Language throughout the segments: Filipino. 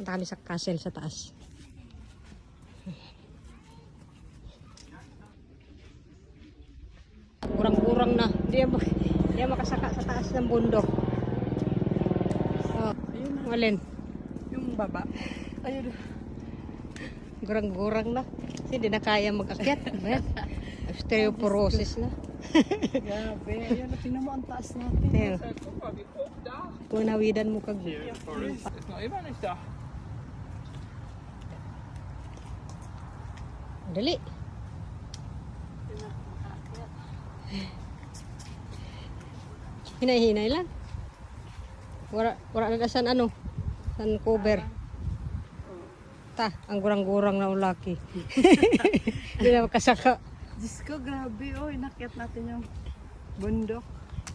Punta kami sa castle sa taas. Kurang-kurang na. Hindi yan makasaka sa taas ng bundok. Oh, alin? Yung baba. Ayun. Gurang-gurang na. Kasi hindi na kaya mag-akyat. Osteoporosis na. Grabe. Ayun, tingnan mo ang taas natin. Tingnan. Punawidan mo kag. It's not even is that. Dali. Hinay-hinay lang. Wala na san ano. San cover. Ta, ang gurang-gurang na ulaki. Hindi na makasaka. Diyos ko, grabe. Oh, inakyat natin yung bundok.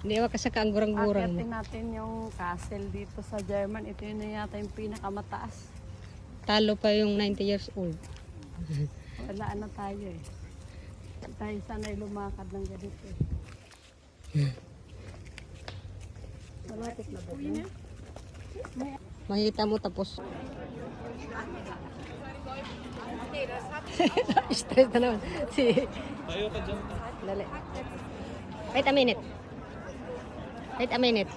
Hindi na makasaka ang gurang-gurang. Akyatin natin yung castle dito sa German. Ito yun na yata yung pinakamataas. Talo pa yung 90 years old. Wala na tayo eh. Tayo sana'y lumakad ng ganito eh. Malapit na ba yun? Makikita mo tapos. Stress na naman. Ayaw ka dyan. Dali. Wait a minute. Wait a minute.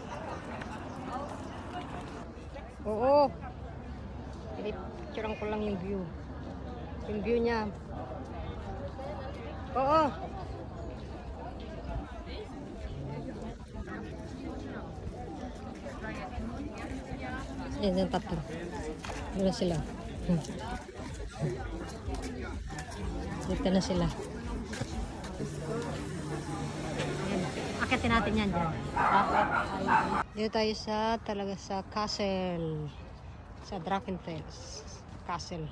Oo. Picturean ko lang yung view. Yung view niya. Oo. Yan yung tatlo. Dito sila. Dito na sila. Yan. Akitin natin yan dyan. Dito tayo talaga sa castle. Sa Drachenfels Castle.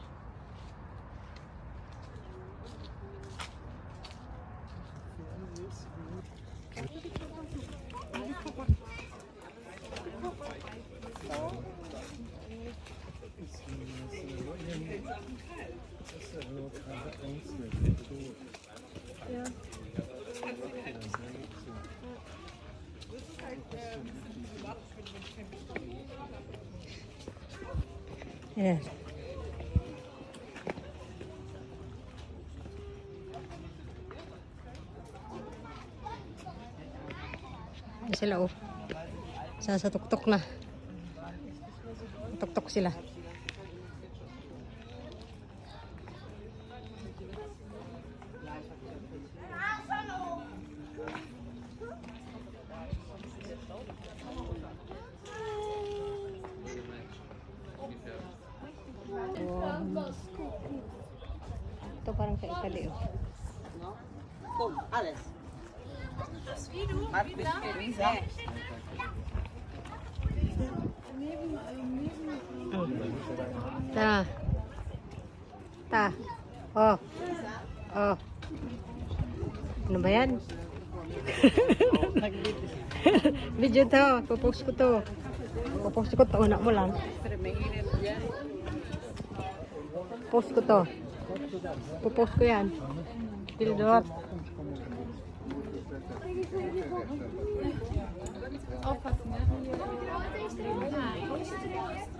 Ayan. Ayan sila oh. Sa tuktok na. Tuktok sila. Ito parang sa Italy oh. Kom, alles. Macht mich gerissen. Ta. Ta. Oh. Oh. Ano ba yan? Video to. Pupost ko to. Pupost ko to. Una mo lang. Post ko to. Pupost ko yan. Pildot.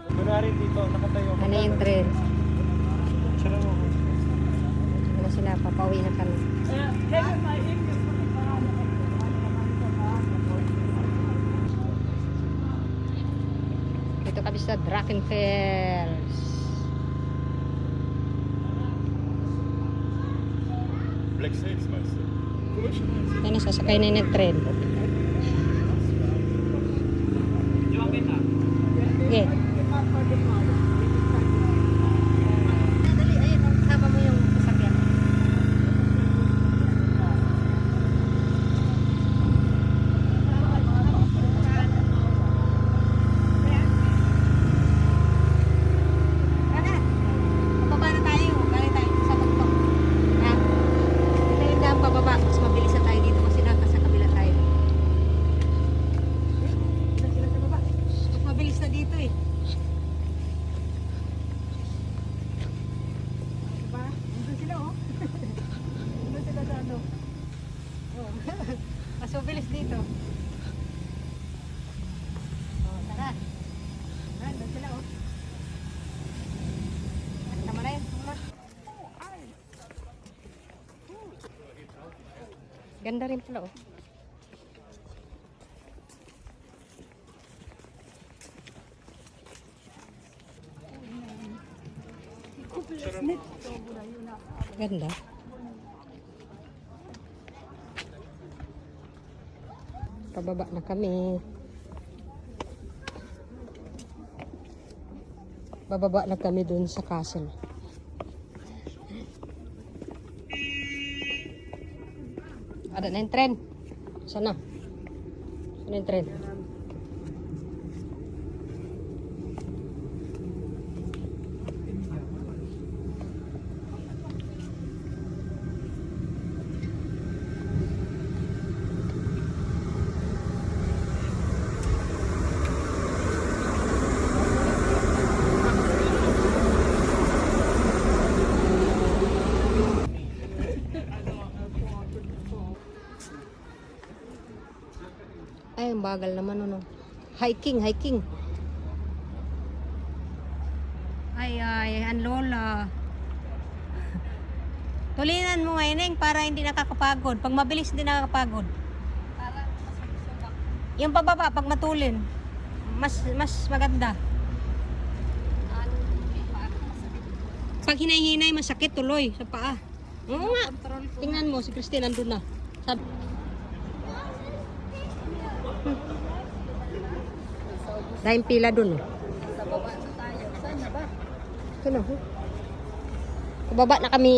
Kunwari dito, nakatayo. Ano yung train? Tsara mo. Ano sila? Papauwi na kami. Dito kami sa Drachenfels. Black Sails, meinst du? Yan na, sasakay na yung train. Okay. Dali, ayun, sama mo yung sasakyan. Pababa na tayo. Galing tayo sa tuktok. Ha? Ito yung daan pababa. Mas mabilis na tayo dito kasi nasa kabila tayo. Mas mabilis na dito eh. Ganda rin pala oh. Ganda. Pababa na kami. Bababa na kami dun sa castle. Ada na yung tren. Sana? Sana yung tren? Ay, ang bagal naman ano. Hiking. Ay, ang lola. Tulinan mo ngayon para hindi nakakapagod. Pag mabilis hindi nakakapagod. Yung pababa, pag matulin, mas maganda. Pag hinay-hinay, masakit tuloy sa paa. Oo nga. Tingnan mo, si Christine nandun na. Sabi, dahil pila dun. Sa baba na tayo. Saan na ba? Baba na kami.